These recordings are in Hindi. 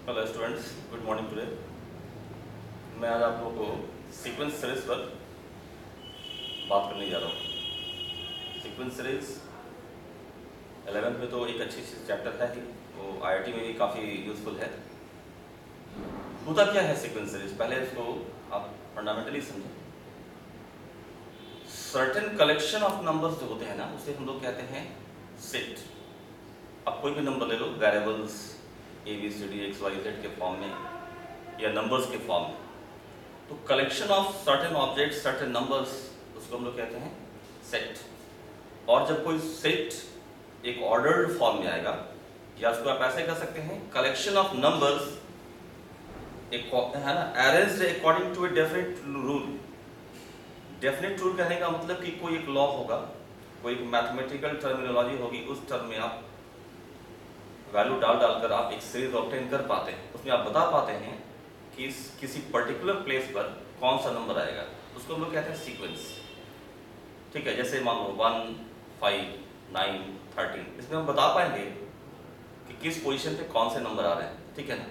Hello students, good morning today. मैं आज आप लोगों को सीक्वेंस सीरीज पर बात करने जा रहा हूँ। सीक्वेंस सीरीज 11th में तो एक अच्छी चैप्टर है ही, वो आईआईटी में भी काफ़ी यूजफुल है। होता क्या है सीक्वेंस सीरीज, पहले इसको आप फंडामेंटली समझें। सर्टेन कलेक्शन ऑफ नंबर्स जो होते हैं ना, उसे हम लोग कहते हैं सेट। अब कोई भी नंबर ले लो, वेरिएबल्स ABCD XYZ के फॉर्म में या नंबर्स के फॉर्म में, तो collection of certain object certain numbers, उसको हम लोग कहते हैं सेट। और जब कोई सेट एक ऑर्डर्ड फॉर्म में आएगा, या उसको आप ऐसे कह सकते हैं कलेक्शन ऑफ नंबर्स एक है ना, arranged according to a definite rule. Definite rule कहने का मतलब कि कोई एक लॉ होगा, कोई मैथमेटिकल टर्मिनोलॉजी होगी, उस टर्म में आप वैल्यू डालकर आप एक सीरीज ऑब्टेन कर पाते हैं। उसमें आप बता पाते हैं कि किसी पर्टिकुलर प्लेस पर कौन सा नंबर आएगा, उसको हम लोग कहते हैं सीक्वेंस। ठीक है, जैसे मान लो 1, 5, 9, 13, इसमें हम बता पाएंगे कि किस पोजीशन पे कौन से नंबर आ रहे हैं। ठीक है ना,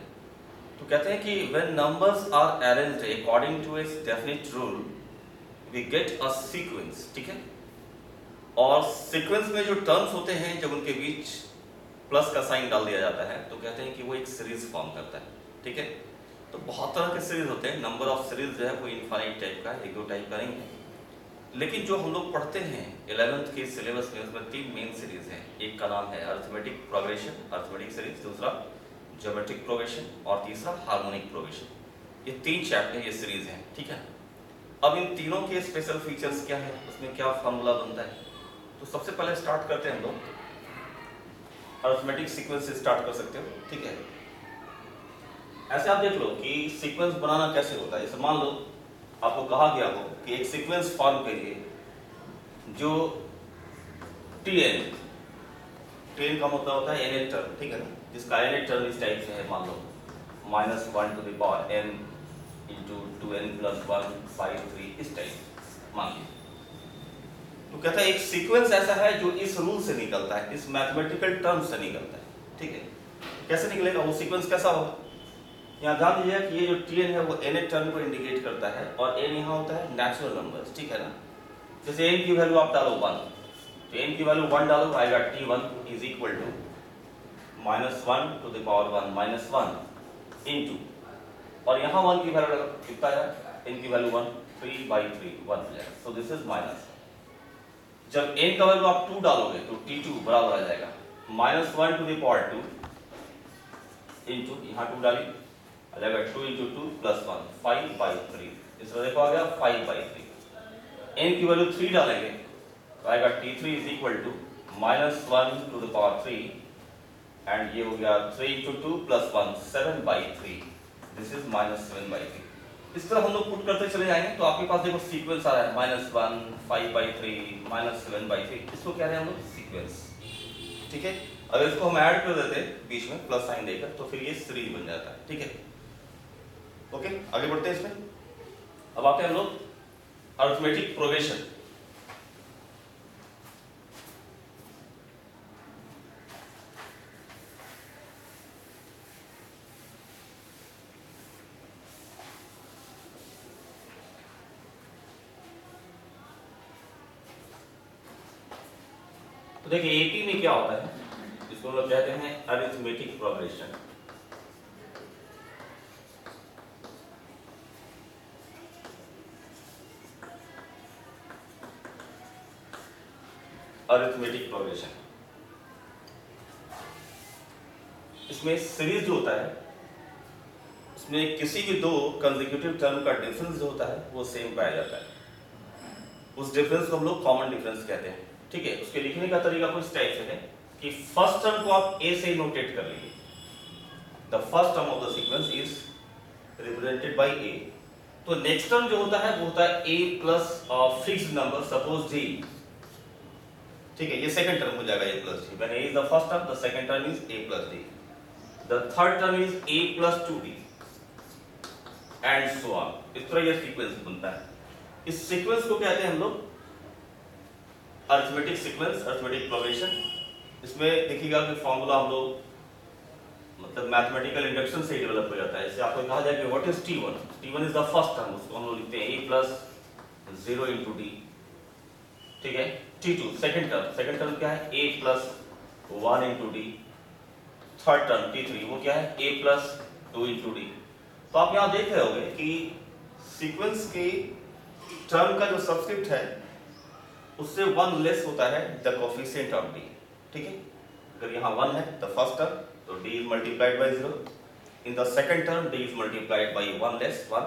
तो कहते हैं कि when numbers are arranged according to a definite rule we get a sequence. ठीक है, और सीक्वेंस में जो टर्म्स होते हैं, जब उनके बीच प्लस का साइन डाल दिया जाता है, तो कहते हैं कि वो एक सीरीज फॉर्म करता है। ठीक है, तो बहुत तरह के सीरीज होते हैं। नंबर ऑफ सीरीज जो है वो इनफाइनाइट टाइप का, एक दो टाइप का नहीं है। लेकिन जो हम लोग पढ़ते हैं 11th के सिलेबस में, उसमें 3 मेन सीरीज हैं। एक का नाम है अरिथमेटिक प्रोग्रेशन, अरिथमेटिक सीरीज, दूसरा ज्योमेट्रिक प्रोग्रेशन और तीसरा हार्मोनिक प्रोग्रेशन। ये 3 चैप्टर ये सीरीज हैं। ठीक है, अब इन तीनों के स्पेशल फीचर्स क्या है, उसमें क्या फॉर्मूला बनता है, तो सबसे पहले स्टार्ट करते हैं हम लोग अरिथमेटिक सीक्वेंस से स्टार्ट कर सकते हो। ठीक है, ऐसे आप देख लो कि सीक्वेंस बनाना कैसे होता है। जैसे मान लो आपको कहा गया हो कि एक सीक्वेंस फॉर्म करिए जो Tn का मतलब होता है nth टर्म। ठीक है ना, जिसका nth टर्म इस टाइप से है, मान लो -1 to the power n into 2n plus 1 5 3, इस टाइप मान लीजिए। तो कहता है एक सीक्वेंस ऐसा है जो इस रूल से निकलता है, इस मैथमेटिकल टर्म से निकलता है। ठीक है, कैसे निकलेगा वो सीक्वेंस, कैसा होगा। यहाँ ध्यान दीजिए कि ये जो Tn है वो nth टर्म को इंडिकेट करता है, और n यहाँ होता है नेचुरल नंबर्स। ठीक है ना, जैसे n की वैल्यू आप डालो 1, तो n की वैल्यू 1 डालो, आएगा T1 is equal to -1 to the power 1 -1 into, और यहाँ 1 की वैल्यू कितना है, n की वैल्यू 1 3/3 1 हो जाएगा। सो दिस इज माइनस। जब n का वैल्यू आप 2 डालोगे तो T2 बराबर आ जाएगा -1 टू द पावर 2 इनटू, यहाँ 2 डालिए, आ जाएगा 2 इंटू 2 प्लस 1 5/3। इस तरह देखो आ गया 5/3। n की वैल्यू 3 डालेंगे तो आएगा T3 is equal to -1 to the power 3, and ये हो गया 3 इंटू 2 प्लस 1 7/3। This is -7/3। इस तरह हम लोग पुट करते चले जाएंगे तो आपके पास देखो सीक्वेंस आ रहा है -1 5/3 -7/3। इसको कह रहे हैं हम लोग सीक्वेंस। ठीक है, अगर इसको हम ऐड कर देते बीच में प्लस साइन देकर, तो फिर ये सीरीज बन जाता है। ठीक है, ओके, आगे बढ़ते हैं इसमें। अब आते हैं हम लोग अरिथमेटिक प्रोग्रेशन। तो देखिए एपी में क्या होता है, इसको हम लोग कहते हैं अरिथमेटिक प्रोग्रेशन। अरिथमेटिक प्रोग्रेशन, इसमें सीरीज जो होता है उसमें किसी भी दो कंसेक्यूटिव टर्म का डिफरेंस जो होता है वो सेम पाया जाता है। उस डिफरेंस को हम लोग कॉमन डिफरेंस कहते हैं। ठीक है, उसके लिखने का तरीका कुछ टाइप से है कि फर्स्ट टर्म को आप a से नोटेट कर लीजिए। The first term of the sequence is represented by a। तो नेक्स्ट टर्म जो होता है वो होता है a plus fixed number, suppose d। ठीक है, ये सेकंड टर्म हो जाएगा a plus d। When a is the first term, the second term is a plus d, the third term is a plus 2d, and so on. इस तरह ये सीक्वेंस बनता है। इस सीक्वेंस को कहते हैं हम लोग अरिथमेटिक सीक्वेंस, अरिथमेटिक प्रोग्रेशन। इसमें देखिएगा कि फॉर्मूला हम लोग मतलब मैथमेटिकल इंडक्शन से डेवलप हो जाता है। इससे आपको कहा जाए कि what is t1, t1 is the first term, उसको हम लोग लिखते हैं a प्लस 0 इंटू डी, ठीक है। t2 सेकंड टर्म क्या है, a plus 1 into D. Third term t3 वो क्या है, a प्लस 2 इंटू डी। तो आप यहाँ देख रहे होंगे कि सीक्वेंस के टर्म का जो सबस्क्रिप्ट है उससे 1 लेस होता है द कोफिशिएंट ऑफ डी, ठीक है। अगर यहाँ 1 है द फर्स्ट टर्म तो d is multiplied by 0, in the second term d is multiplied by 1 less 1,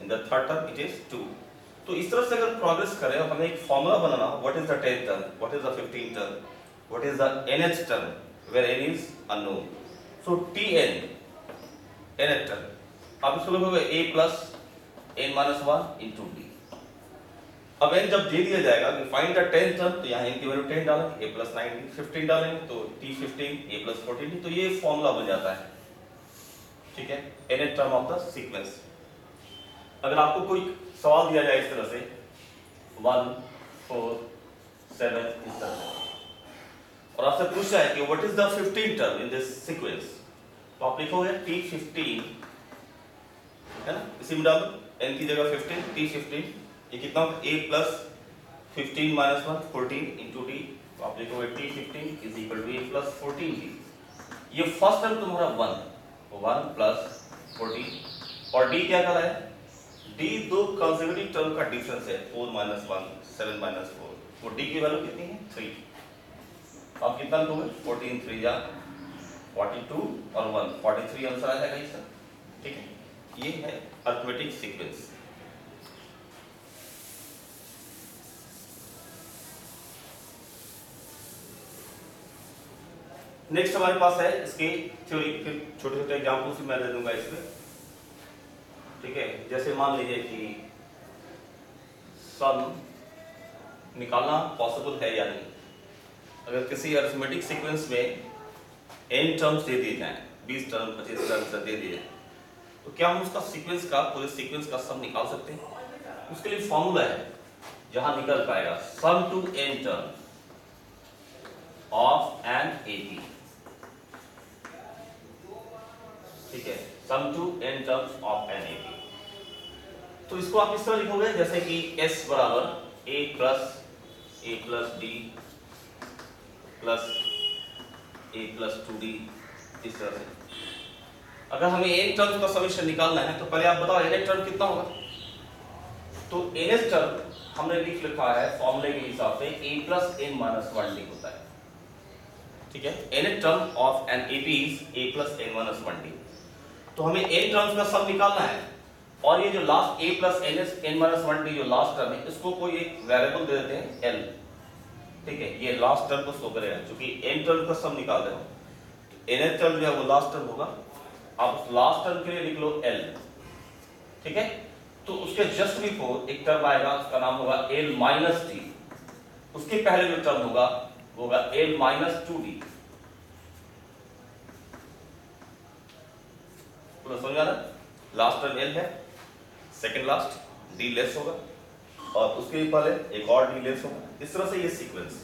in the third term it is 2। तो इस तरह से अगर प्रोग्रेस करें और हमें एक फॉर्मूला बनाना, what is the 10th term, what is the 15th term, what is the nth term, where n is unknown, so tn nth term आप इसको लिखोगे a plus n minus 1 into d. अब n जब दे दिया जाएगा कि फाइंड द 10th टर्म, तो यहाँ n की वैल्यू 10 डालेंगे, a प्लस 9, 15 डालेंगे तो t15 a प्लस 14, तो ये फॉर्मूला बन जाता है, ठीक है, nth term of the sequence. अगर आपको कोई सवाल दिया जाए इस तरह से 1 4 7 इस तरह से, और आपसे पूछा है कि what is the 15th term in this sequence, तो आप लिखोगे t15, है ना, इसी में डाल दो n की जगह 15, t15 ये कितना होगा, a plus 15 minus 1 14 into d, तो आप लिखोगे t15 is equal to a plus 14d। ये फर्स्ट टर्म तुम्हारा 1 प्लस 14 और d क्या कहलाया, d दो कंसेक्यूटिव टर्म का डिफरेंस है, 4 माइनस 1 7 माइनस 4, वो d की वैल्यू कितनी है 3। आप कितना लिखोगे 14 3 जा 42 और 1 43 आंसर आ जाएगा इसका, ठीक है। ये है अरिथमेटिक सीक्वेंस। नेक्स्ट हमारे पास है इसके थ्योरी, फिर छोटे छोटे एग्जाम्पल्स भी मैं दे दूंगा इसमें, ठीक है। जैसे मान लीजिए कि सम निकालना पॉसिबल है या नहीं। अगर किसी अरिथमेटिक सीक्वेंस में n टर्म्स दे दिए जाएं, 20 टर्म 25 टर्म दे दिए, तो क्या हम उसका सीक्वेंस का, पूरे सीक्वेंस का सम निकाल सकते हैं? उसके लिए फॉर्मूला है जहां निकल पाएगा sum to n term of an AP, ठीक है, sum to n terms of an AP। तो इसको आप इस तरह लिखोगे जैसे कि s बराबर a plus d plus a plus 2d, इस तरह से। अगर हमें n टर्म्स का समीशन निकालना है तो पहले आप बताओ nth टर्म कितना होगा। तो nth टर्म हमने लिख लिखा है फॉर्मूले के हिसाब से a plus n minus 1d होता है, ठीक है। nth term of an AP is a plus n minus 1d। तो हमें n टर्म्स का सम निकालना है, और ये जो last a plus n minus 1d जो लास्ट टर्म है, इसको कोई एक वेरिएबल दे देते हैं l, ठीक है। ये लास्ट टर्म को शो करेगा, क्योंकि n टर्म का सम निकाल रहे हो, nth टर्म जो है वो लास्ट टर्म होगा, आप उस लास्ट टर्म के लिए लिख लो l, ठीक है। तो उसके जस्ट बिफोर एक टर्म आएगा, उसका नाम होगा l माइनस d, उसके पहले जो टर्म होगा वो होगा l माइनस 2d। पूरा समझ आ रहा है? लास्ट टर्म l है, सेकंड लास्ट d लेस होगा, और उसके पहले एक और d लेस होगा, इस तरह से ये सीक्वेंस।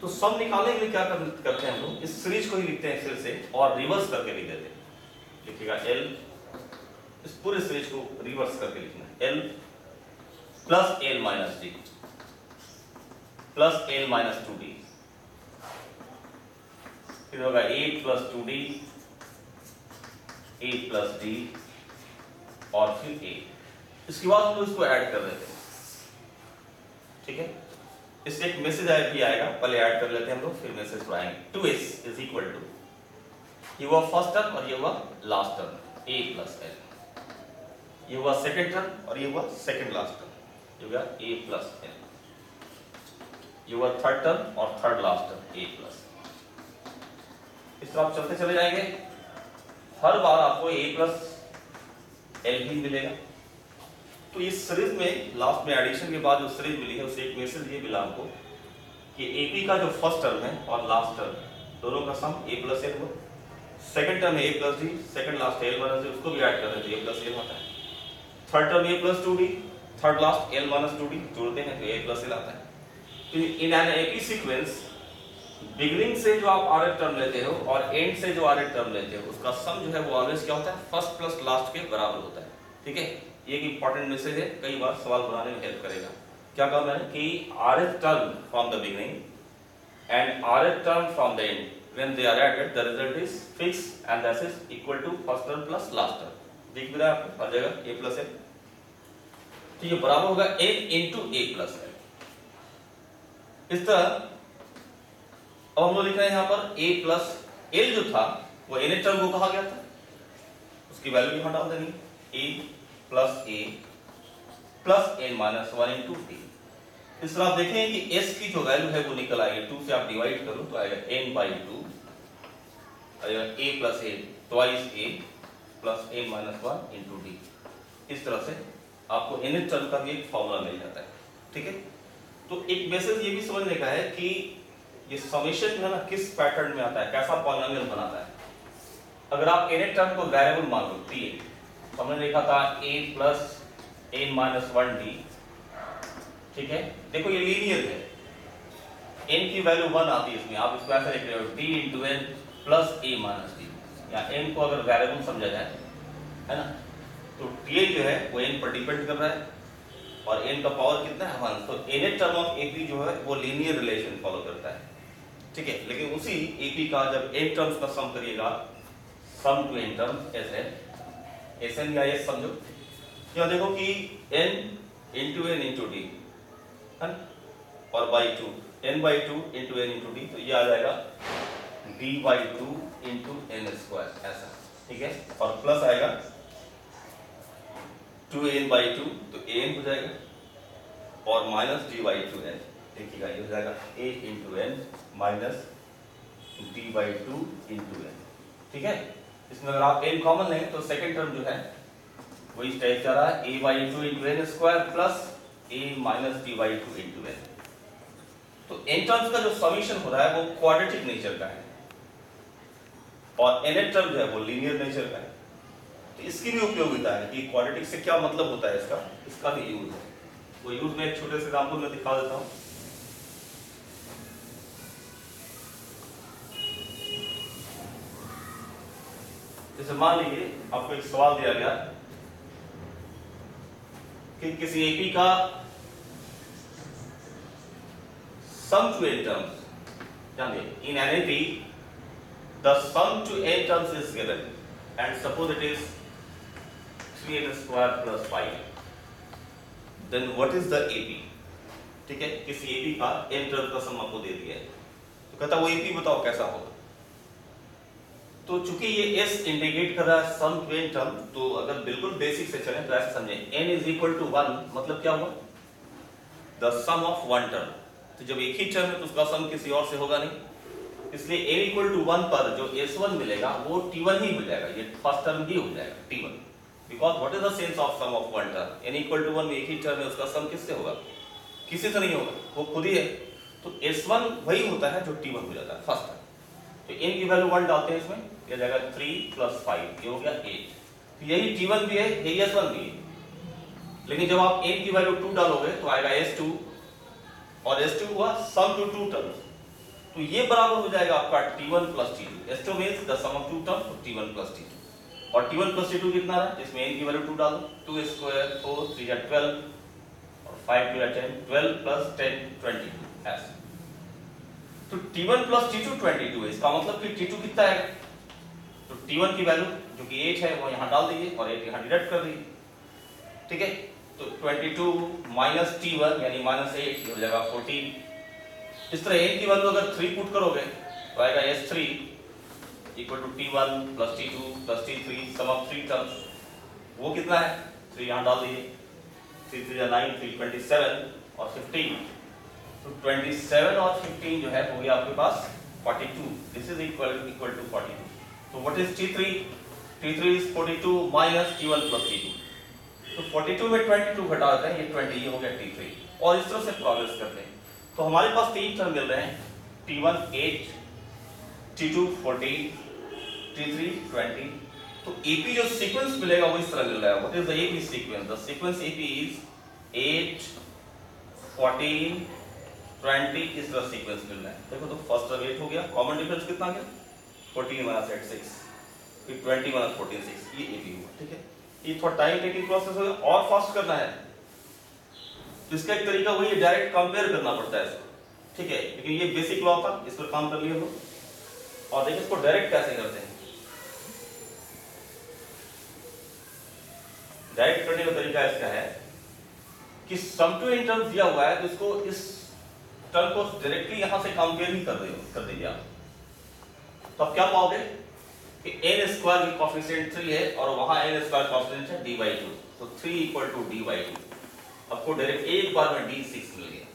तो सम निकालने के लिए क्या करते हैं हम लोग, इस सीरीज को ही लिखते हैं फिर से और रिवर्स करके लिख देते हैं। लिखिएगा l, इस पूरे सीरीज को रिवर्स करके लिखना है, l plus l minus d plus l minus 2d, फिर होगा a plus 2d a plus d और फिर a। इसके बाद हम लोग इसको ऐड कर देते हैं, ठीक है। इससे एक मैसेज भी आएगा, पहले ऐड कर लेते हैं हम लोग, फिर मैसेज पर आएंगे। 2s इज इक्वल टू, ये हुआ फर्स्ट टर्म और ये हुआ last term a plus l, ये हुआ सेकंड टर्म और ये हुआ सेकंड लास्ट टर्म, ये हुआ a प्लस l, ये हुआ थर्ड टर्म और third last term a plus. इस तरह आप चलते चले जाएंगे, हर बार आपको a प्लस l ही मिलेगा। तो इस सीरीज में लास्ट में एडिशन के बाद जो सीरीज मिली है उससे एक मैसेज ये मिला आपको कि AP का जो फर्स्ट टर्म है और लास्ट टर्म दोनों का सम a प्लस l हुआ, second term a plus d, second last l minus d, उसको भी ऐड कर देते हैं, a प्लस l आता है। Third term a plus 2d, third last l minus 2d, जोड़ते हैं तो a प्लस l आता है। तो in an AP sequence beginning से जो आप आर एफ टर्म लेते हो और एंड से जो आर एफ टर्म लेते हो उसका सम जो है वो ऑलवेज क्या होता है, फर्स्ट प्लस लास्ट के बराबर होता है। ठीक है, ये एक इंपॉर्टेंट मैसेज है, कई बार सवाल बनाने में हेल्प करेगा। क्या कहा मैंने कि R F term from the beginning and R F term from the end when they are added the result is fix and that is equal to first term plus last term. दिख भी रहा है आपको हर जगह ए प्लस ए, तो ये बराबर होगा एन इंटू ए प्लस एल। इस तरह अब हम लोग लिख रहे हैं यहाँ पर a प्लस एल जो था वो nth टर्म को कहा गया था, उसकी वैल्यू यहाँ डाल देंगे a plus a plus n minus one into t. इस तरह आप देखें कि s की जो वैल्यू है वो निकल आएगी, 2 से आप डिवाइड करो तो आएगा n बाई 2 आएगा a plus a twice a plus n minus one into d. इस तरह से आपको nth टर्म का भी एक फॉर्मूला मिल जाता है। ठीक है, तो एक मैसेज ये भी समझने का है कि ये समेशन जो है ना किस पैटर्न में आता है, कैसा पॉलिनोमियल बनाता है। अगर आप nth टर्म को वेरिएबल मान लो t, तो हमने देखा था a plus n minus one d. ठीक है, देखो ये लीनियर है, n की वैल्यू 1 आती है इसमें, आप इसको ऐसे लिख रहे हो d इंटू एन प्लस ए माइनस डी, या n को अगर वेरिएबल समझा जाए है ना, तो t जो है वो n पर डिपेंड कर रहा है और n का पावर कितना है 1, तो nth टर्म ऑफ ap जो है वो लीनियर रिलेशन फॉलो करता है। ठीक है, लेकिन उसी AP का जब n टर्म्स का सम करिएगा, sum to n terms Sn या S समझो, यहाँ देखो कि n into n into d है और by two n by two into n into d, तो ये आ जाएगा d by two into n square ऐसा। ठीक है, और प्लस आएगा 2n बाई टू तो an हो जाएगा और minus d by two n, देखिएगा ये हो जाएगा a into n minus d by two into n. ठीक है, इसमें अगर आप n कॉमन लेंगे तो सेकंड टर्म जो है वो इस टाइप से आ रहा है a by two into n square plus a minus d by two into n. तो n टर्म्स का जो समीशन हो रहा है वो क्वाड्रेटिक नेचर का है और nth टर्म जो है वो लीनियर नेचर का है। तो इसकी भी उपयोगिता है कि क्वाड्रेटिक से क्या मतलब होता है, इसका भी यूज है। वो यूज मैं एक छोटे से एग्जांपल में दिखा देता हूँ। जैसे मान लीजिए आपको एक सवाल दिया गया कि किसी एपी का सम टू n टर्म्स, जानिए in an AP the sum to n terms is given and suppose it is 3n square plus 5, then what is the AP. ठीक है, किसी एपी का n टर्म का सम आपको दे दिया है, तो कहता वो एपी बताओ कैसा होगा। तो चूंकि ये s इंडिकेट कर रहा है सम टू n टर्म, तो अगर बिल्कुल बेसिक से चलें तो ऐसे समझें n इज इक्वल टू 1 मतलब क्या हुआ, the sum of one term. तो जब एक ही टर्म है तो उसका सम किसी और से होगा नहीं, इसलिए n इक्वल टू 1 पर जो s1 मिलेगा वो t1 ही मिल जाएगा, ये फर्स्ट टर्म ही हो जाएगा t1, because what is the sense of sum of one term, n equal to 1 में एक ही टर्म है, उसका सम किससे होगा, किसी से नहीं होगा, वो खुद ही है। तो s1 वही होता है जो t1 हो जाता है फर्स्ट टर्म। तो n की वैल्यू 1 डालते हैं इसमें, ये जाएगा 3 प्लस 5, ये हो गया 8। तो यही t1 भी है, यही s1 भी है। लेकिन जब आप n की वैल्यू 2 डालोगे तो आएगा s2 और s2 हुआ सम टू टू टर्म्स, तो ये बराबर हो जाएगा आपका t1 plus t2। s2 means the sum of two terms, तो t1 प्लस t2 और t1 प्लस t2 कितना रहा, जिसमें n की वैल्यू 2 डालो, 2 स्क्वायर 4 3 या 12 और 5 2 या 10, 12 प्लस 10 22 ऐसे। तो t1 प्लस t2 22 है, इसका मतलब कि t2 कितना आएगा, तो t1 की वैल्यू जो कि 8 है वो यहाँ डाल दीजिए और 8 यहाँ डिडक्ट कर दीजिए। ठीक है, तो 22 माइनस t1 यानी माइनस 8 हो जाएगा 14। इस तरह n की वैल्यू अगर 3 पुट करोगे तो आएगा s3 equal to t1 plus t2 plus t3 sum of 3 terms, वो कितना है 3 यहाँ डाल दीजिए, 3 3 9 3 27 और 15, तो 27 और 15 जो है हो गया आपके पास 42, दिस इज इक्वल टू 42। तो what is t3, t3 is 42 minus t1 plus t2, तो 42 में 22 घटा देते हैं, ये 20, ये हो गया t3 और इस तरह से प्रोग्रेस करते हैं। तो हमारे पास तीन टर्म मिल रहे हैं, t1 8, t2 14, t3 20। तो AP जो सीक्वेंस मिलेगा वो इस तरह मिल रहा है। What is the AP sequence, the sequence AP is 8 14 20 इस तरह सीक्वेंस मिल रहा है। देखो तो फर्स्ट टर्म 8 हो गया, कॉमन डिफरेंस कितना गया 14 माइनस 8 6, फिर 20 माइनस 14 6, ये AP हुआ। ठीक है, ये थोड़ा टाइम टेकिंग प्रोसेस होगा और फास्ट करना है तो इसका एक तरीका वही है, डायरेक्ट कंपेयर करना पड़ता है इसको। ठीक है, लेकिन ये बेसिक लॉ था, इस पर काम कर लिया हो। और देखिए इसको डायरेक्ट कैसे करते हैं। डायरेक्ट करने का तरीका इसका है कि सम टू इन टर्म्स दिया हुआ है तो इसको इस टर्म को डायरेक्टली यहां से कंपेयर ही कर दीजिए आप। तो आप क्या पाओगे कि n स्क्वायर की कोएफिशिएंट 3 है और वहां n स्क्वायर कोएफिशिएंट है d/2, तो 3 इक्वल टू d/2। आपको डायरेक्ट एक बार में d6 मिल गया।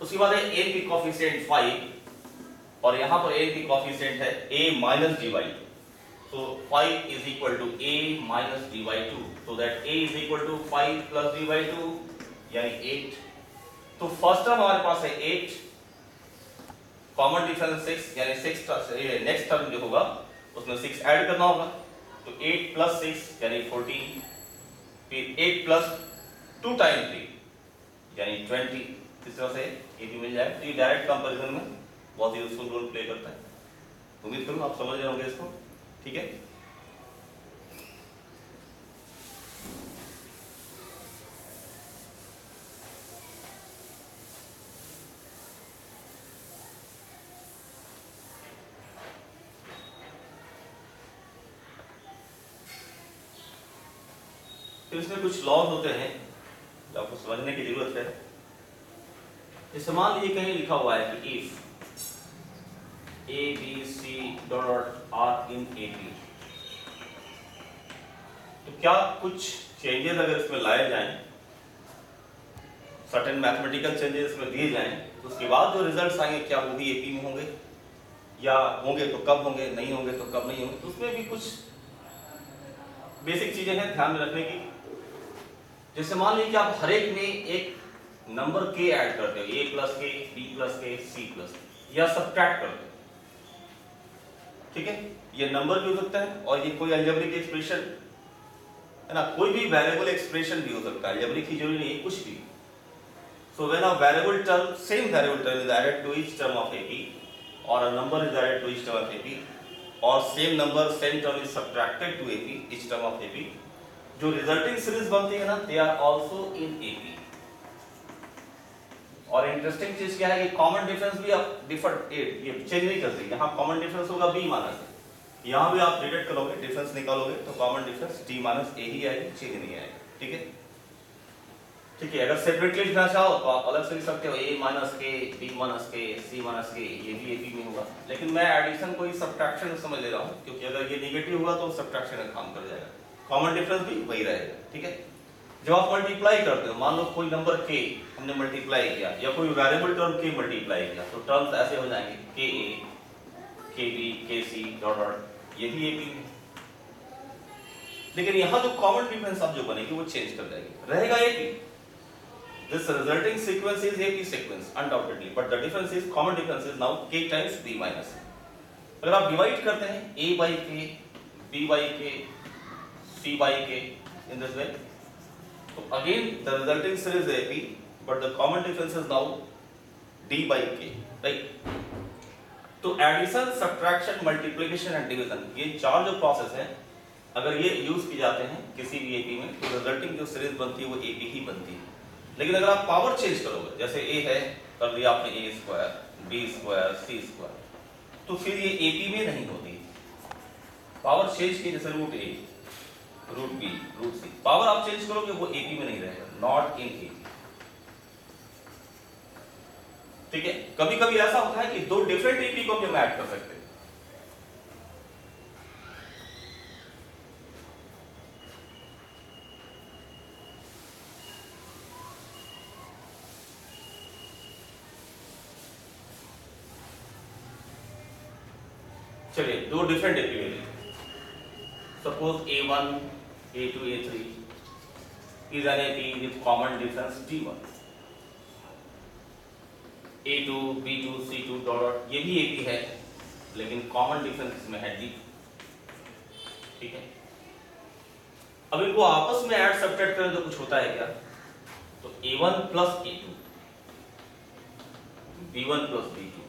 उसके बाद है n की कोएफिशिएंट 5 और यहां पर n की कोएफिशिएंट है a minus d/2, so 5 is equal to a minus d/2, so that a is equal to 5 plus d/2 यानी 8। तो फर्स्ट टर्म हमारे पास है 8, कॉमन डिफरेंस 6 यानी 6 नेक्स्ट टर्म जो होगा उसमें 6 ऐड करना होगा, तो 8 प्लस 6 यानी 14, फिर 8 प्लस 2 टाइम 3 यानी 20। इस तरह से AP मिल जाए। तो ये डायरेक्ट कंपैरिजन में बहुत यूजफुल रोल प्ले करता है। उम्मीद करूं आप समझ रहे होंगे इसको। ठीक है, तो इसमें कुछ लॉज होते हैं जो आपको समझने की जरूरत है। जैसे मान लीजिए कहीं लिखा हुआ है कि if A B C dot are in AP, तो क्या कुछ चेंजेस अगर इसमें लाए जाएं, सर्टेन मैथमेटिकल चेंजेस इसमें दिए जाएं, तो उसके बाद जो रिजल्ट्स आएंगे क्या वो भी AP में होंगे, या होंगे तो कब होंगे, नहीं होंगे तो कब नहीं होंगे। तो उसमें भी कुछ बेसिक चीजें हैं ध्यान में रखने की। जैसे मान लीजिए कि आप हर एक में एक नंबर k ऐड करते हो, a plus k, b plus k, c plus, या सब्ट्रैक्ट करते हो। ठीक है, ये नंबर भी हो सकता है और ये कोई अलजेब्रिक एक्सप्रेशन है ना, कोई भी वेरिएबल एक्सप्रेशन भी हो सकता है, अलजेब्रिक की जरूरी नहीं है, कुछ भी। So when a variable term, same variable term is added to each term of AP और a number is added to each term of AP और same number same term is subtracted to AP each term of AP, जो रिजल्टिंग सीरीज बनती है ना, they are also in AP। और इंटरेस्टिंग चीज क्या है कि कॉमन डिफरेंस भी आप डिफरेंट ये चेंज नहीं करते। यहाँ कॉमन डिफरेंस होगा b माइनस a, यहाँ भी आप डिडक्ट करोगे, डिफरेंस निकालोगे तो common difference d minus a ही आएगी, चेंज नहीं आएगा। ठीक है, ठीक है। अगर सेपरेटली लिखना चाहो तो आप अलग से लिख सकते हो, a minus k, b minus k, c minus k, ये भी AP में होगा। लेकिन मैं एडिशन को ही सब्ट्रैक्शन समझ ले रहा हूँ, क्योंकि अगर ये नेगेटिव हुआ तो सब्ट्रैक्शन का काम कर जाएगा, कॉमन डिफरेंस भी वही रहेगा। ठीक है, जब आप मल्टीप्लाई करते हो, मान लो कोई नंबर k हमने मल्टीप्लाई किया या कोई वेरिएबल टर्म k मल्टीप्लाई किया, तो टर्म्स ऐसे हो जाएंगे ka, kb, kc dot dot, ये भी AP में। लेकिन यहाँ जो कॉमन डिफरेंस अब जो बनेगी वो चेंज कर जाएगी, रहेगा AP। This resulting sequence is AP sequence undoubtedly, but the difference is, common difference is now k times b minus. अगर आप डिवाइड करते हैं a by k, b by k, c by k in this way, so again the resulting series is AP, but the common difference is now d by k, right? तो addition, subtraction, multiplication and division, ये चार जो प्रोसेस है, अगर ये यूज की जाते हैं किसी भी AP में, तो रिजल्टिंग जो सीरीज बनती है वो AP ही बनती है। लेकिन अगर आप पावर चेंज करोगे, जैसे a है, कर दिया आपने a square, b square, c square, तो फिर ये AP में नहीं होती। पावर चेंज की, जैसे root a, root b, root c, power आप चेंज करोगे वो AP में नहीं रहेगा, नॉट इन AP। ठीक है, कभी कभी ऐसा होता है कि दो डिफरेंट AP को हम ऐड कर सकते हैं। चलिए दो डिफरेंट AP ले लेते हैं। Suppose A1, A2, A3 is an AP with common difference D1, A2, B2, C2 dot, ये भी AP है लेकिन कॉमन डिफरेंस इसमें है D। ठीक है, अब इनको आपस में ऐड सब्ट्रैक्ट करें तो कुछ होता है क्या? तो A1 plus A2 B1 plus B2।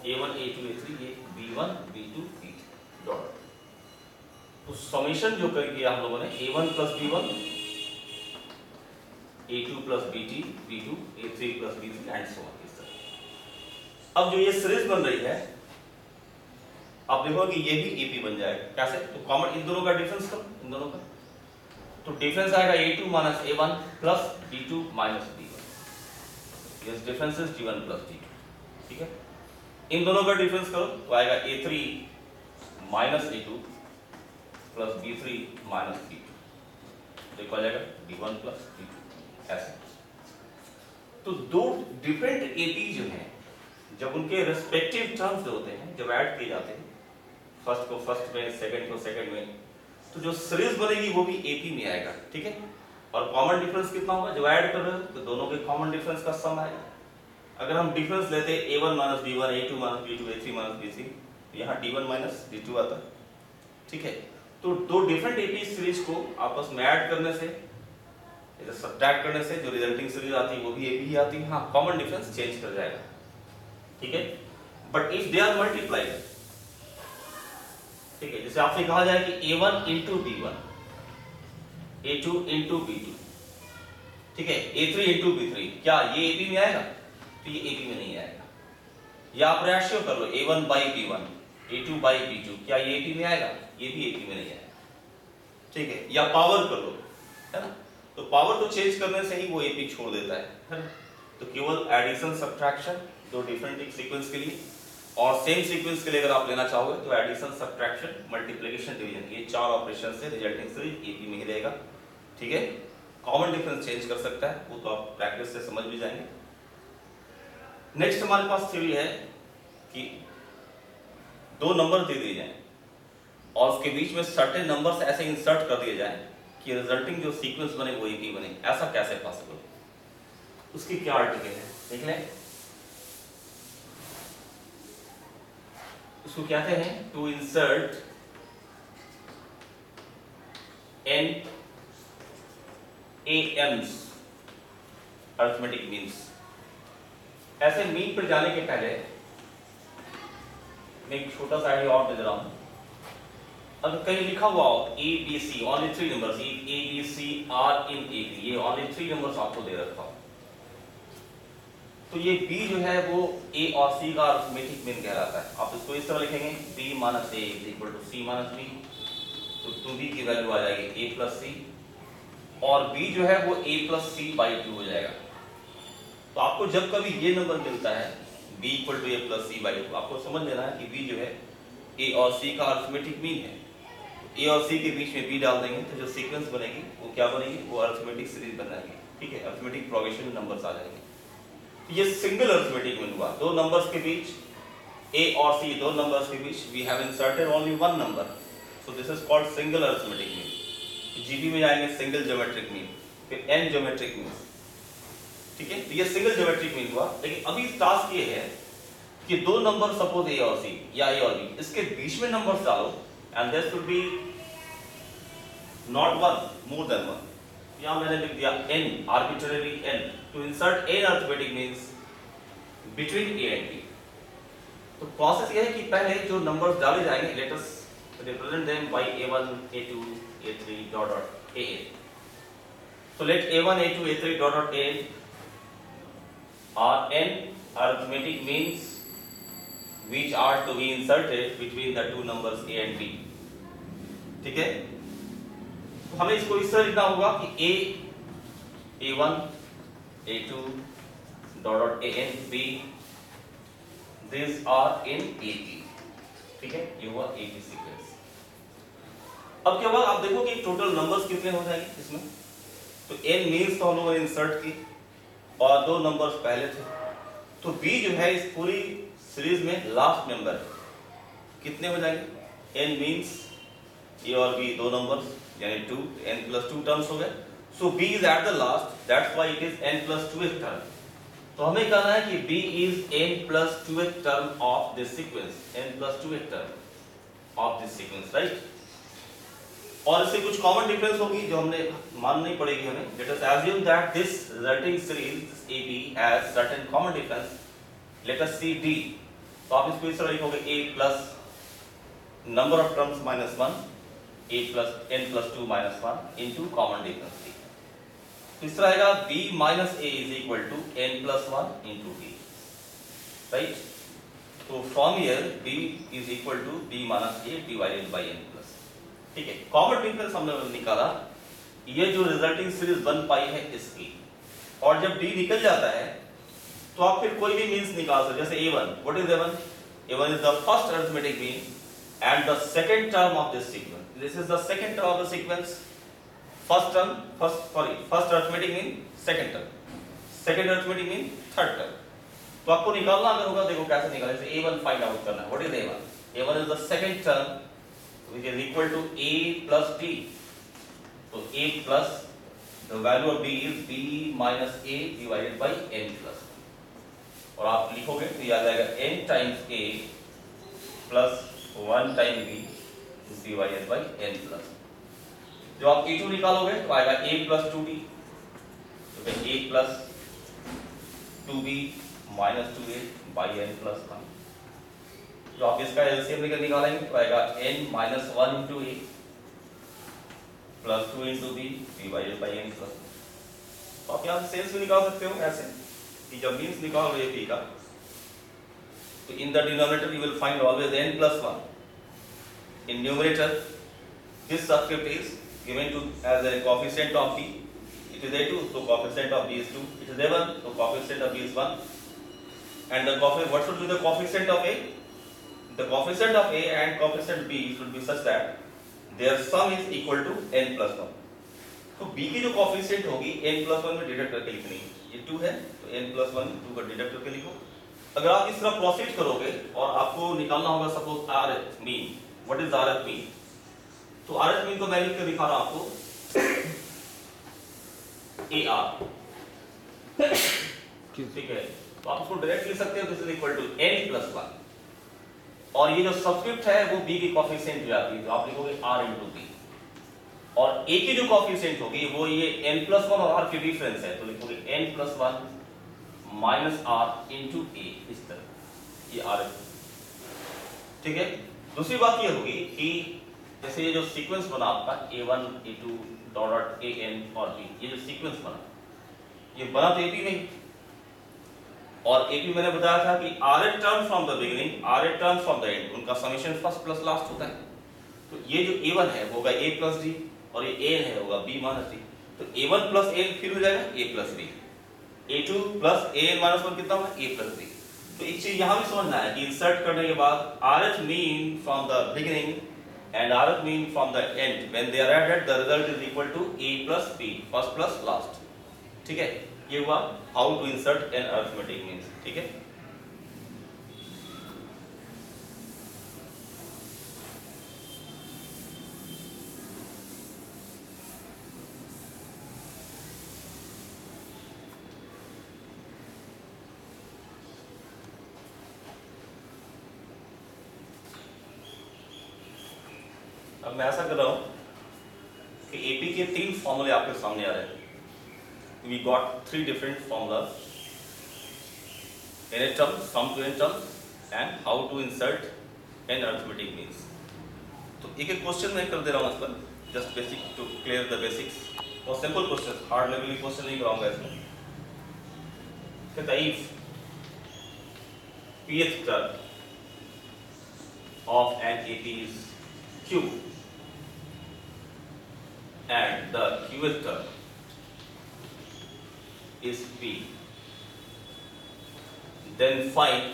A1 A2 A3 ये B1 B2 B2 डॉट। तो समेशन जो कर किया हम लोगों ने A1 plus B1, A2 plus B2, A3 plus B3 and so on इस तरह। अब जो ये सीरीज बन रही है आप देखो कि ये भी AP बन जाएगा। कैसे? तो कॉमन इन दोनों का डिफरेंस करो, इन दोनों का तो डिफरेंस आएगा A2 minus A1 plus B2 minus B1। ये difference is D1 plus D2। ठीक है, इन दोनों का डिफरेंस करो तो आएगा A3 minus A2 plus B3 minus B2। देखो आ जाएगा D1 प्लस D2। ऐसे तो दो डिफरेंट AP जो हैं जब उनके रेस्पेक्टिव टर्म्स जो होते हैं जब ऐड किए जाते हैं, फर्स्ट को फर्स्ट में, सेकंड को सेकंड में, तो जो सीरीज बनेगी वो भी AP में आएगा। ठीक है, और कॉमन डिफरेंस कितना होगा? जब ऐड कर रहे हो तो दोनों के कॉमन डिफरेंस का सम आएगा। अगर हम डिफरेंस लेते हैं A1 minus B1, A2 minus B2, A3 minus B3, यहाँ D1 माइनस D2 आता है। ठीक है, तो दो डिफरेंट AP सीरीज को आपस में ऐड करने से, सब्ट्रैक्ट करने से जो रिजल्टिंग सीरीज आती है वो भी AP ही आती है। हाँ, कॉमन डिफरेंस चेंज कर जाएगा। ठीक है, but if they are multiplied, ठीक है, जैसे आपसे कहा जाए कि A1 into B1, A2 into B2, ठीक है, A3 इंटू B3, क्या ये AP में आएगा? तो ये AP में नहीं आएगा। या आप रेशियो कर लो A1 by B1, A2 by B2, क्या ये AP में आएगा? ये भी AP में नहीं आएगा। ठीक है, या पावर कर लो, है ना, तो पावर तो चेंज करने से ही वो AP छोड़ देता है ना? तो केवल एडिशन सब्ट्रैक्शन दो डिफरेंट सीक्वेंस के लिए, और सेम सीक्वेंस के लिए अगर आप लेना चाहोगे तो एडिशन सब्ट्रैक्शन मल्टीप्लिकेशन डिवीजन, ये चार ऑपरेशन से रिजल्टिंग सीरीज AP में ही रहेगा। ठीक है, कॉमन डिफरेंस चेंज कर सकता है, वो तो आप प्रैक्टिस से समझ भी जाएंगे। नेक्स्ट हमारे पास थ्योरी है कि दो नंबर दे दिए जाएं और उसके बीच में सर्टेन नंबर्स ऐसे इंसर्ट कर दिए जाएं कि रिजल्टिंग जो सीक्वेंस बने वो AP बने। ऐसा कैसे पॉसिबल? उसकी क्या आर्टिकल है देख लें। उसको कहते हैं to insert n AMs arithmetic means. ऐसे मीन पर जाने के पहले मैं एक छोटा सा आइडिया और दे रहा हूं। अगर कहीं लिखा हुआ हो ABC, only 3 numbers, ABC are in AP, ये ओनली 3 नंबर्स आपको दे रखा हो, तो ये B जो है वो A और C का अरिथमेटिक मीन कहलाता है। आप इसको इस तरह लिखेंगे B minus A is equal to C minus B, तो 2B की वैल्यू आ जाएगी A प्लस C, और B जो है वो A प्लस C बाई 2 हो जाएगा। तो आपको जब कभी ये नंबर मिलता है B equal to A plus C by 2, आपको समझ लेना है कि B जो है A और C का अरिथमेटिक मीन है। A और C के बीच में B डाल देंगे तो जो सीक्वेंस बनेगी वो क्या बनेगी? वो अरिथमेटिक सीरीज बन जाएगी। ठीक है, अरिथमेटिक प्रोग्रेशन में नंबर्स आ जाएंगे। तो ये सिंगल अरिथमेटिक मीन हुआ, दो नंबर्स के बीच, A और C दो नंबर्स के बीच we have inserted only one number, so this is called single arithmetic mean. जीबी में जाएंगे सिंगल ज्योमेट्रिक मीन, फिर n ज्योमेट्रिक मीन। ठीक है, तो ये सिंगल ज्योमेट्रिक मीन हुआ। लेकिन अभी टास्क ये है कि दो नंबर सपोज A और C या A और B, इसके बीच में नंबर्स डालो and there should be not one, more than one. यहां मैंने लिख दिया n, arbitrary n, to insert n arithmetic means between A and B। तो प्रोसेस ये है कि पहले जो नंबर्स डाले जाएंगे, let us represent them by A1 A2 A3 dot dot AN। so let A1 A2 A3 dot dot AN are n arithmetic means which are to be inserted between the two numbers A and B। ठीक है, तो हमें इसको इस तरह लिखना होगा कि A1 A2 dot dot AN B, these are in AP। ठीक है, ये हुआ AP सीक्वेंस। अब क्या हुआ, आप देखो कि टोटल नंबर्स कितने हो जाएंगे इसमें। तो n मीन्स तो हम लोगों ने इंसर्ट की और दो नंबर्स पहले थे, तो B जो है इस पूरी सीरीज में लास्ट नंबर कितने हो जाएंगे? n मीन्स A और B दो नंबर्स यानी 2, n plus 2 टर्म्स हो गए। सो B is at the last, that's why it is n plus 2th term। तो हमें कहना है कि b is n+2th term of this sequence, n+2th term of this sequence, right. और इससे कुछ कॉमन डिफरेंस होगी जो हमने माननी पड़ेगी हमें। Let us assume that this resulting series AB has certain common difference. Let us see D. तो आप इसको इस तरह लिखोगे a plus number of terms minus 1, a plus n+2 minus 1 into common difference D. तो इस तरह आएगा b minus a is equal to n+1 into d, right? तो from here b is equal to b minus a divided by n plus, ठीक है। कॉमन डिफरेंस हमने निकाला, ये जो रिजल्टिंग सीरीज बन पाई है इसकी, और जब d निकल जाता है तो आप फिर कोई भी मीन्स निकाल सकते, जैसे a1, what is a1? a1 is the first arithmetic mean and the second term of this sequence. This is the second term of the sequence. First arithmetic mean, second term, second arithmetic mean, third term. तो आपको निकालना अगर होगा, देखो कैसे निकालें। जैसे a1 फाइंड आउट करना है, what is a1? a1 is the second term which is equal to a plus d. So a plus the value of b is b minus a divided by n plus, और आप लिखोगे तो याद आएगा n times a plus 1 time b divided by n plus। जो आप a2 निकालोगे तो आएगा a plus 2b, तो फिर a plus 2b minus 2a by n plus 1। जो आप इसका एलसीएम निकालेंगे तो आएगा n minus 1 into a plus 2 into b divided by n plus। तो आप यहाँ से सेंस भी निकाल सकते हो ऐसे कि जब मीन्स निकाल रहे p का, तो in the denominator you will find always n plus 1। In numerator this subscript is given to as a coefficient of b, it is a2, so coefficient of b is 2, it is a1, so coefficient of b is 1, and the what should be the coefficient of a? The coefficient of a and coefficient b should be such that their sum is equal to n plus 1। तो b की जो coefficient होगी n plus 1 में डिडक्ट करके लिखनी है, ये 2 है तो n plus 1 2 का डिडक्ट करके लिखो। अगर आप इस तरह प्रोसीड करोगे और आपको निकालना होगा suppose rh mean, what is rh mean? तो rh मीन को मैं लिख के दिखा रहा हूं आपको, ar, ठीक है। तो आप इसको डायरेक्ट लिख सकते हो, this is equal to n plus 1, और ये जो सबस्क्रिप्ट है वो b की कोएफिशिएंट हो जाती है, तो आप लिखोगे r into b, और a की जो कोएफिशिएंट होगी वो ये n plus 1 और r की डिफरेंस है, तो लिखोगे n plus 1 minus r into a, इस तरह, ये r है, ठीक है। दूसरी बात ये होगी कि जैसे ये जो सीक्वेंस बना आपका a1 a2 डॉट an और b, ये जो सीक्वेंस बना, ये बना तो AP में, और AP मैंने बताया था कि rh term from the beginning, rh term from the and, उनका समेशन फर्स्ट प्लस लास्ट होता है। तो ये जो a1 है वो होगा a plus d, और ये an है होगा b minus d, तो a1 plus an फिर हो जाएगा a plus b, a2 plus an minus 1 कितना होगा a plus b। तो एक चीज यहाँ भी समझना है कि इंसर्ट करने के बाद rh mean from the beginning and rh mean from the end, when they are added the result is equal to a plus b, first plus last, ठीक है। ये हुआ how to insert n arithmetic means, ठीक है। अब मैं ऐसा कर रहा हूं कि एपी के 3 फॉर्मूले आपके सामने आ रहे हैं। We got 3 different formulas, n terms, sum to n terms, and how to insert n arithmetic means। तो एक एक क्वेश्चन मैं कर दे रहा हूँ इस पर, just basic to clear the basics, और सिंपल क्वेश्चन, हार्ड लेवल के क्वेश्चन नहीं कराऊंगा इसमें। कहता है if pth term of an AP is q and the qth term is p, then find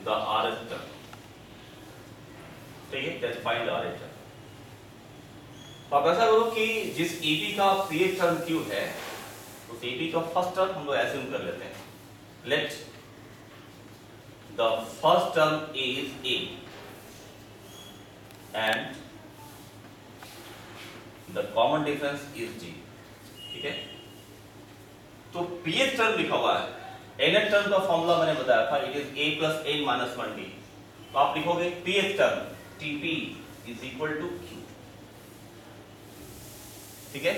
the rth term, ठीक है, then find the rth term। तो आप ऐसा करो कि जिस AP का pth टर्म q है, उस AP का फर्स्ट टर्म हम लोग एज्यूम कर लेते हैं, let the first term is a and the common difference is g, ठीक है। तो pth टर्म लिखा हुआ है, nth टर्म का फॉर्मूला मैंने बताया था, it is a plus n minus 1d। तो आप लिखोगे pth term Tp is equal to q। ठीक है,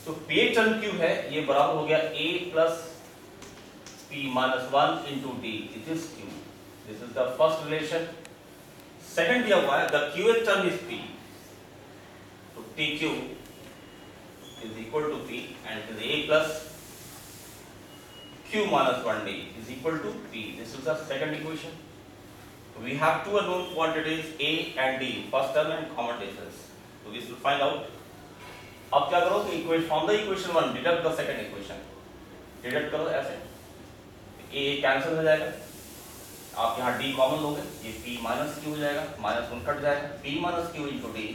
तो pth टर्म q है, ये बराबर हो गया a plus p minus 1 into d, it is q। This is the first relation. Second दिया हुआ है the qth term is p, तो tq is equal to p and it is a plus q minus 1d is equal to p. This is the second equation. We have two unknown quantities a and d, first term and common difference. So we should find out. अब क्या करो कि equation from the equation 1 deduct the second equation. Deduct करो ऐसे, a cancel हो जाएगा, आप यहाँ d कॉमन लोगे, ये p minus q हो जाएगा, minus 1 कट जाएगा, p minus q into d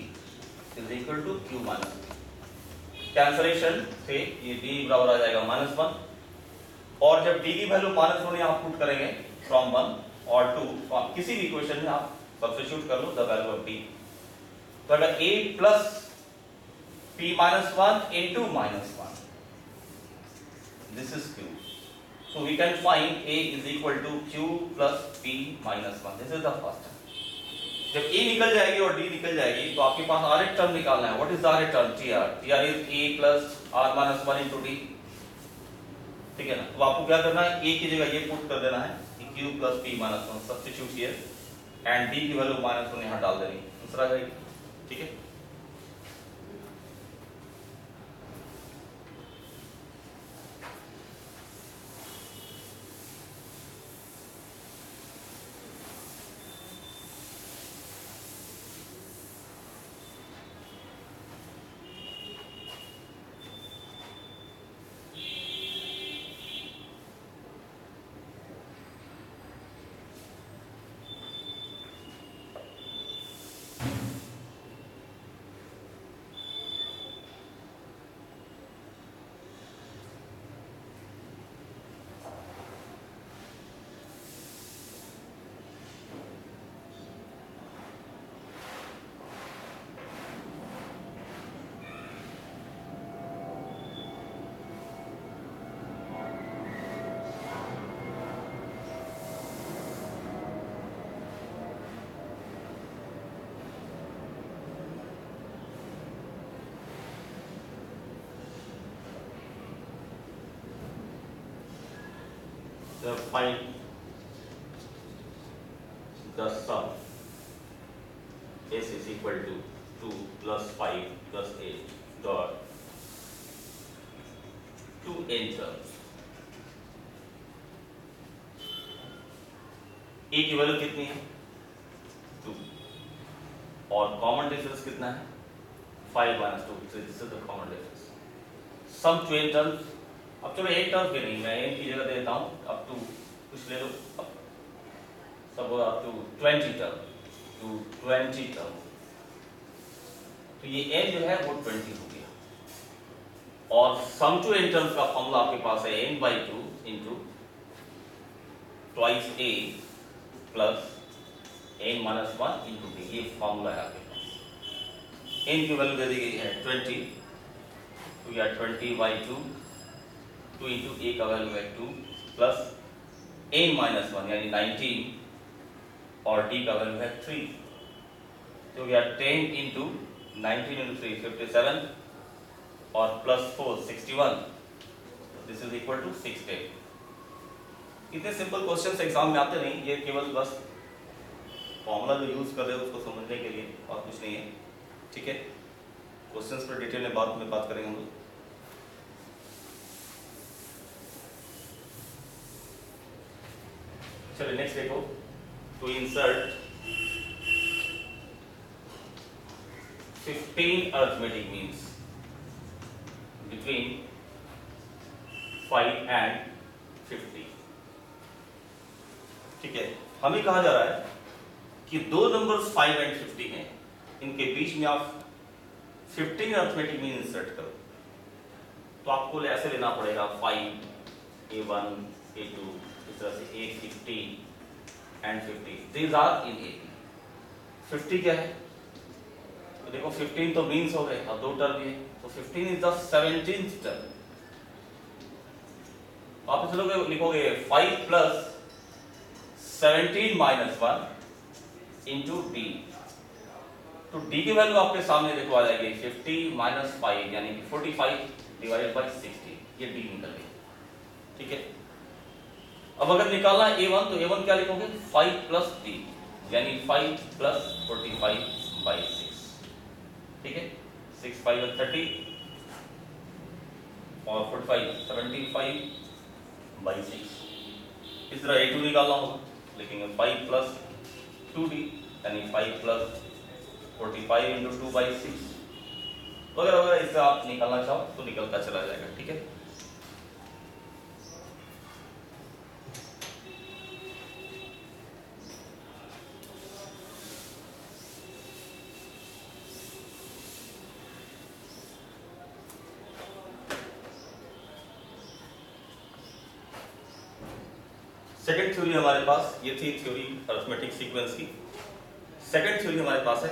is equal to q minus q. Cancellation से ये d बराबर आ जाएगा -1, और जब d की वैल्यू -1 यहाँ पुट करेंगे फ्रॉम 1 और 2, तो आप किसी भी इक्वेशन में आप सब्स्टिट्यूट कर लो द वैल्यू ऑफ d। तो अगर a plus p -1 into -1, this is q, so we can find a is equal to q plus p -1। This is the first. जब a निकल जाएगी और d निकल जाएगी तो आपके पास r एक टर्म निकालना है। व्हाट इज r एक term? tr is a plus r minus 1 into d। ठीक है ना, तो आपको क्या करना है, a की जगह ये पुट कर देना है कि q plus p minus 1 substitute here, and d की वैल्यू -1 यहां डाल देनी, दूसरा जाएगी। ठीक है, find the sum s is equal to 2 plus 5 plus 8 dot 2 n terms। a की वैल्यू कितनी है? 2, और कॉमन डिफरेंस कितना है? 5 minus 2, so this is the common difference। Some 2 n terms। अब चलो एक टर्म भी नहीं, मैं n की जगह देता हूँ अप टू, कुछ ले लो sum up to 20 term, to 20 term. तो ये n जो है वो 20 हो गया, और सम टू n टर्म्स का फॉर्मूला आपके पास है n/2 into twice a plus n-1 into d, ये फॉर्मूला है आपके पास। n की वैल्यू दे दी गई है 20, तो यह 20/2, 2 इंटू a का वैल्यू है 2 प्लस n-1 यानी 19, और d का वैल्यू है 3, तो यह 10 इंटू 19 इंटू 3 57, और plus 4 61, this is equal to 610। इतने सिंपल क्वेश्चंस एग्जाम में आते नहीं, ये केवल बस फॉर्मूला जो यूज कर रहे हो उसको समझने के लिए, और कुछ नहीं है। ठीक है, क्वेश्चंस पर डिटेल में बाद में बात करेंगे हम लोग। चलिए नेक्स्ट देखो, to insert 15 arithmetic means between 5 and 50। ठीक है, हमें कहा जा रहा है कि दो नंबर्स 5 एंड 50 हैं, इनके बीच में आप 15 अरिथमेटिक मीन इंसर्ट करो। तो आपको ऐसे लेना पड़ेगा 5, a1, a2, इस तरह से 8, 15 एंड 50, दीज आर इन ए। 50 क्या है? तो देखो 15 तो मीन्स हो गए, अब दो टर्म है, तो 15 इज द 17th टर्म। आप इस लोग लिखोगे 5 प्लस 17 माइनस 1 इंटू डी। तो डी की वैल्यू आपके सामने देखो आ जाएगी 50 माइनस 5 यानी कि 45 डिवाइडेड बाई 60, ये डी निकल गई। ठीक है, अब अगर निकालना है a1 तो a1 क्या लिखोगे 5 प्लस डी यानी 5 प्लस 45 बाई 6। ठीक है, 6 5 30 और 45 75 बाई 6। इस तरह a2 निकालना होगा, लिखेंगे 5 प्लस 2d यानी 5 प्लस 45 इंटू 2 बाई 6 वगैरह वगैरह। इससे आप निकालना चाहो तो निकलता चला जाएगा। ठीक है, सेकेंड थ्योरी हमारे पास ये थी, थ्योरी अरिथमेटिक सीक्वेंस की। सेकेंड थ्योरी हमारे पास है